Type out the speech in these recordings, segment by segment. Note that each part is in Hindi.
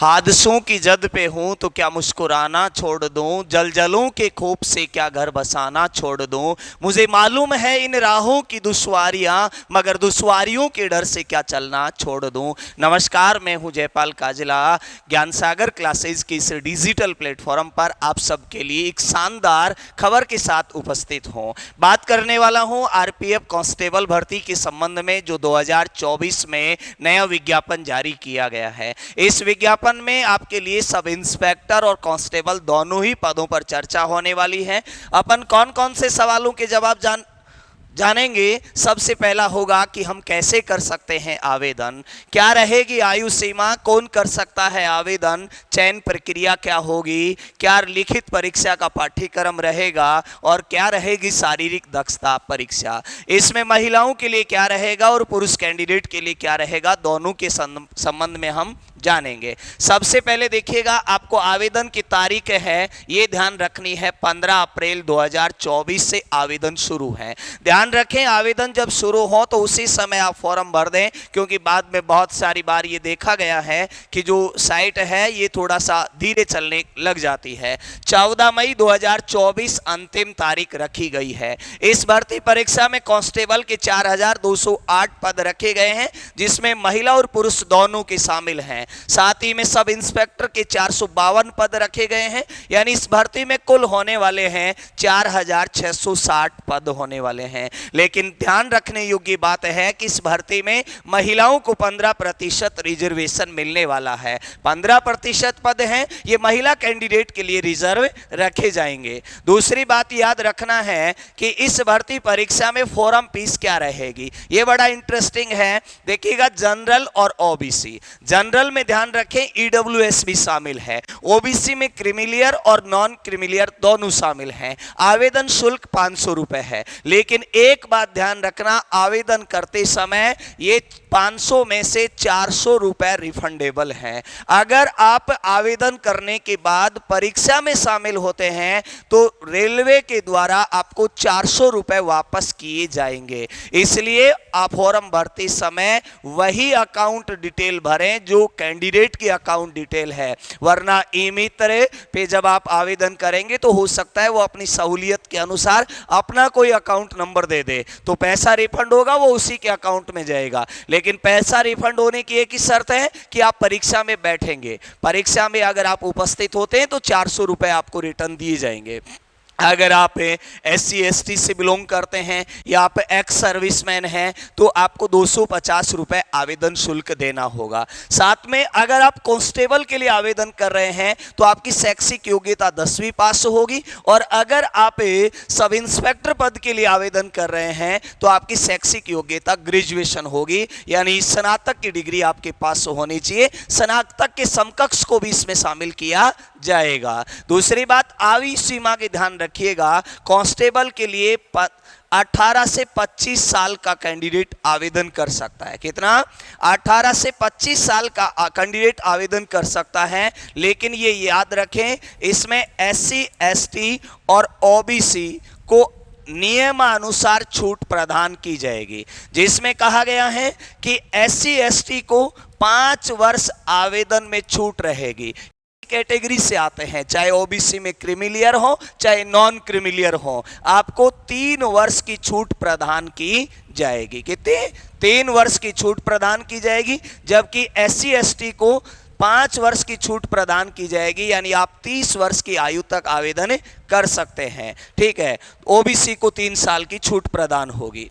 हादसों की जद पे हूं तो क्या मुस्कुराना छोड़ दूं, जलजलों के खौफ से क्या घर बसाना छोड़ दूं। मुझे मालूम है इन राहों की दुश्वारियां, मगर दुश्वारियों के डर से क्या चलना छोड़ दूं। नमस्कार, मैं हूं जयपाल काजला। ज्ञान सागर क्लासेज की इस डिजिटल प्लेटफॉर्म पर आप सबके लिए एक शानदार खबर के साथ उपस्थित हूं। बात करने वाला हूं आरपीएफ कांस्टेबल भर्ती के संबंध में, जो 2024 में नया विज्ञापन जारी किया गया है। इस विज्ञापन में आपके लिए सब इंस्पेक्टर और कांस्टेबल दोनों ही पदों पर चर्चा होने वाली है। अपन कौन कौन से सवालों के जवाब जानेंगे। सबसे पहला होगा कि हम कैसे कर सकते हैं आवेदन, क्या रहेगी आयु सीमा, कौन कर सकता है आवेदन, चयन प्रक्रिया क्या होगी, क्या लिखित परीक्षा का पाठ्यक्रम रहेगा और क्या रहेगी शारीरिक दक्षता परीक्षा। इसमें महिलाओं के लिए क्या रहेगा और पुरुष कैंडिडेट के लिए क्या रहेगा, दोनों के संबंध में हम जानेंगे। सबसे पहले देखिएगा, आपको आवेदन की तारीख है, ये ध्यान रखनी है, 15 अप्रैल 2024 से आवेदन शुरू है। ध्यान रखें, आवेदन जब शुरू हो तो उसी समय आप फॉर्म भर दें, क्योंकि बाद में बहुत सारी बार ये देखा गया है कि जो साइट है ये थोड़ा सा धीरे चलने लग जाती है। 14 मई 2024 अंतिम तारीख रखी गई है। इस भर्ती परीक्षा में कांस्टेबल के 4208 पद रखे गए हैं, जिसमें महिला और पुरुष दोनों के शामिल हैं। साथ ही में सब इंस्पेक्टर के 452 पद रखे गए हैं, यानी इस भर्ती में कुल होने वाले हैं 4660 पद होने वाले हैं। लेकिन ध्यान रखने योग्य बात है कि इस भर्ती में महिलाओं को 15% रिजर्वेशन मिलने वाला है। 15% पद हैं, ये महिला कैंडिडेट के लिए रिजर्व रखे जाएंगे। दूसरी बात याद रखना है कि इस भर्ती परीक्षा में फॉर्म फीस क्या रहेगी, ये बड़ा इंटरेस्टिंग है। देखिएगा, जनरल और ओबीसी, जनरल में ध्यान रखें ईडब्ल्यूएस भी शामिल है, ओबीसी में क्रीमिलियर और नॉन क्रीमिलियर दोनों शामिल हैं। आवेदन शुल्क 500 रुपए है, लेकिन एक बात ध्यान रखना, आवेदन करते समय ये 500 में से 400 रुपए रिफंडेबल हैं। अगर आप आवेदन करने के बाद परीक्षा में शामिल होते हैं तो रेलवे के द्वारा आपको 400 रुपए वापस किए जाएंगे। इसलिए आप फॉर्म भरते समय वही अकाउंट डिटेल भरें जो कैंडिडेट की अकाउंट डिटेल है, वरना ई मित्र पे जब आप आवेदन करेंगे तो हो सकता है वो अपनी सहूलियत के अनुसार अपना कोई अकाउंट नंबर दे दे, तो पैसा रिफंड होगा वो उसी के अकाउंट में जाएगा। लेकिन पैसा रिफंड होने की एक ही शर्त है कि आप परीक्षा में बैठेंगे। परीक्षा में अगर आप उपस्थित होते हैं तो 400 रुपए आपको रिटर्न दिए जाएंगे। अगर आप SC ST से बिलोंग करते हैं या आप एक्स सर्विसमैन हैं तो आपको 250 रुपए आवेदन शुल्क देना होगा। साथ में अगर आप कांस्टेबल के लिए आवेदन कर रहे हैं तो आपकी शैक्षिक योग्यता 10वीं पास होगी, और अगर आप सब इंस्पेक्टर पद के लिए आवेदन कर रहे हैं तो आपकी शैक्षिक योग्यता ग्रेजुएशन होगी, यानी स्नातक की डिग्री आपके पास होनी चाहिए। स्नातक के समकक्ष को भी इसमें शामिल किया जाएगा। दूसरी बात, आयु सीमा के ध्यान रखिएगा, कांस्टेबल के लिए 18 से 25 साल का कैंडिडेट आवेदन कर सकता है। कितना? 18 से 25 साल का कैंडिडेट आवेदन कर सकता है। लेकिन ये याद रखें, इसमें SC ST और OBC को नियमानुसार छूट प्रदान की जाएगी, जिसमें कहा गया है कि SC ST को 5 वर्ष आवेदन में छूट रहेगी। कैटेगरी से आते हैं, चाहे ओबीसी में क्रीमिलियर हो चाहे नॉन क्रीमिलियर हो, आपको 3 वर्ष की छूट प्रदान की जाएगी। कितने? 3 वर्ष की छूट प्रदान की जाएगी, जबकि SC ST को 5 वर्ष की छूट प्रदान की जाएगी, यानी आप 30 वर्ष की आयु तक आवेदन कर सकते हैं। ठीक है, ओबीसी को 3 साल की छूट प्रदान होगी।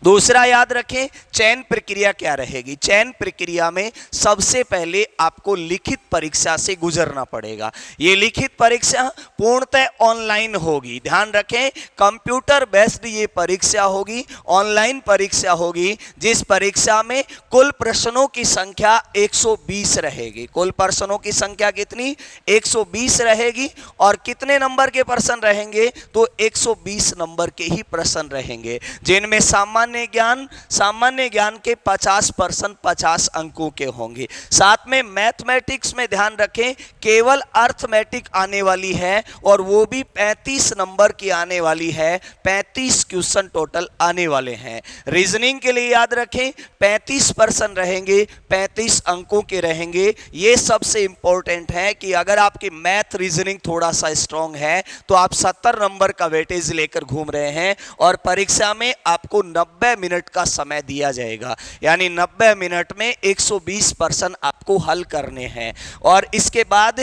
दूसरा याद रखें, चयन प्रक्रिया क्या रहेगी। चयन प्रक्रिया में सबसे पहले आपको लिखित परीक्षा से गुजरना पड़ेगा। ये लिखित परीक्षा पूर्णतः ऑनलाइन होगी। ध्यान रखें, कंप्यूटर बेस्ड ये परीक्षा होगी, ऑनलाइन परीक्षा होगी, जिस परीक्षा में कुल प्रश्नों की संख्या 120 रहेगी। कुल प्रश्नों की संख्या कितनी? 120 रहेगी। और कितने नंबर के प्रश्न रहेंगे? तो 120 नंबर के ही प्रश्न रहेंगे, जिनमें सामान्य सामान्य ज्ञान के 50% 50 अंकों के होंगे। साथ में मैथमेटिक्स में ध्यान रखें केवल अर्थमेटिक आने वाली है और वो भी 35 नंबर की आने वाली है, 35 क्वेश्चन टोटल आने वाले हैं। रीजनिंग के लिए याद रखें 35% रहेंगे, 35 अंकों के रहेंगे। ये सबसे इंपॉर्टेंट है कि अगर आपकी मैथ रीजनिंग थोड़ा सा स्ट्रांग है तो आप 70 नंबर का वेटेज लेकर घूम रहे हैं और परीक्षा में आपको 90 मिनट का समय दिया जाएगा, यानी 90 मिनट में 120% आपको हल करने हैं और इसके बाद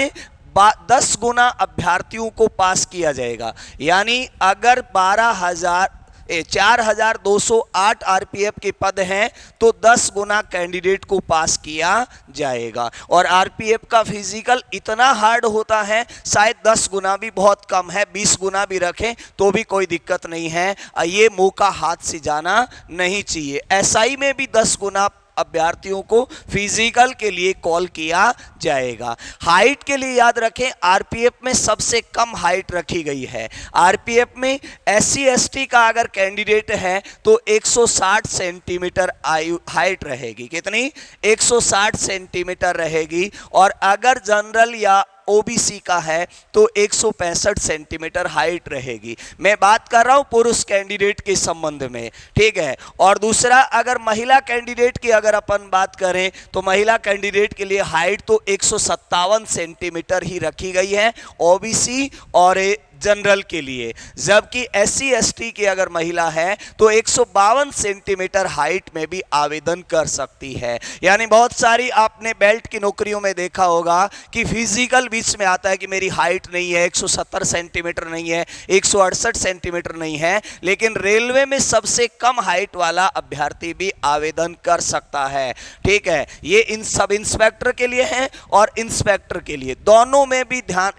10 गुना अभ्यर्थियों को पास किया जाएगा। यानी अगर 4208 आरपीएफ के पद हैं तो 10 गुना कैंडिडेट को पास किया जाएगा। और आरपीएफ का फिजिकल इतना हार्ड होता है, शायद 10 गुना भी बहुत कम है, 20 गुना भी रखें तो भी कोई दिक्कत नहीं है। ये मौका हाथ से जाना नहीं चाहिए। एसआई में भी 10 गुना अभ्यर्थियों को फिजिकल के लिए कॉल किया जाएगा। हाइट के लिए याद रखें आरपीएफ में सबसे कम हाइट रखी गई है। आरपीएफ में एससी एसटी का अगर कैंडिडेट है तो 160 सेंटीमीटर हाइट रहेगी। कितनी? 160 सेंटीमीटर रहेगी। और अगर जनरल या ओबीसी का है तो 165 सेंटीमीटर हाइट रहेगी। मैं बात कर रहा हूं पुरुष कैंडिडेट के संबंध में, ठीक है। और दूसरा, अगर महिला कैंडिडेट की अगर अपन बात करें तो महिला कैंडिडेट के लिए हाइट तो 157 सेंटीमीटर ही रखी गई है ओबीसी और जनरल के लिए, जबकि एससी एसटी की अगर महिला है तो 152 सेंटीमीटर हाइट में भी आवेदन कर सकती है। यानी बहुत सारी आपने बेल्ट की नौकरियों में देखा होगा कि फिजिकल बीच में आता है कि मेरी हाइट नहीं है, 170 सेंटीमीटर नहीं है, 168 सेंटीमीटर नहीं है, लेकिन रेलवे में सबसे कम हाइट वाला अभ्यर्थी भी आवेदन कर सकता है, ठीक है। ये इन सब इंस्पेक्टर के लिए है और इंस्पेक्टर के लिए, दोनों में भी ध्यान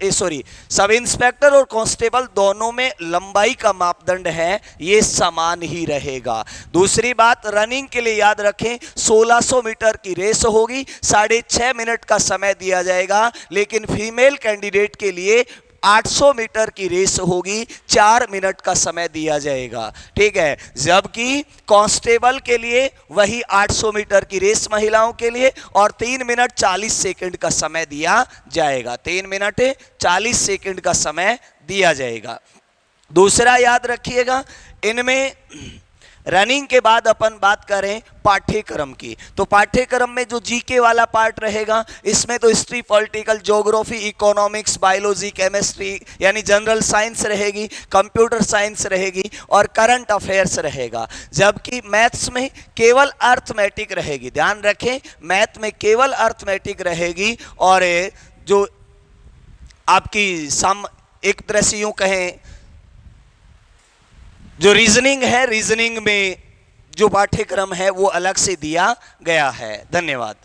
सब इंस्पेक्टर और कांस्टेबल दोनों में लंबाई का मापदंड है, ये समान ही रहेगा। दूसरी बात, रनिंग के लिए याद रखें 1600 मीटर की रेस होगी, 6.5 मिनट का समय दिया जाएगा। लेकिन फीमेल कैंडिडेट के लिए 800 मीटर की रेस होगी, 4 मिनट का समय दिया जाएगा, ठीक है। जबकि कांस्टेबल के लिए वही 800 मीटर की रेस महिलाओं के लिए और 3 मिनट 40 सेकंड का समय दिया जाएगा, 3 मिनट 40 सेकंड का समय दिया जाएगा। दूसरा याद रखिएगा, इनमें रनिंग के बाद अपन बात करें पाठ्यक्रम की, तो पाठ्यक्रम में जो जीके वाला पार्ट रहेगा इसमें तो history, political, geography, economics, biology, chemistry यानी जनरल साइंस रहेगी, कंप्यूटर साइंस रहेगी और करंट अफेयर्स रहेगा। जबकि मैथ्स में केवल अर्थमेटिक रहेगी, ध्यान रखें मैथ में केवल अर्थमेटिक रहेगी। और जो आपकी एक तरह से यूं कहें जो रीजनिंग है, रीजनिंग में जो पाठ्यक्रम है वो अलग से दिया गया है। धन्यवाद।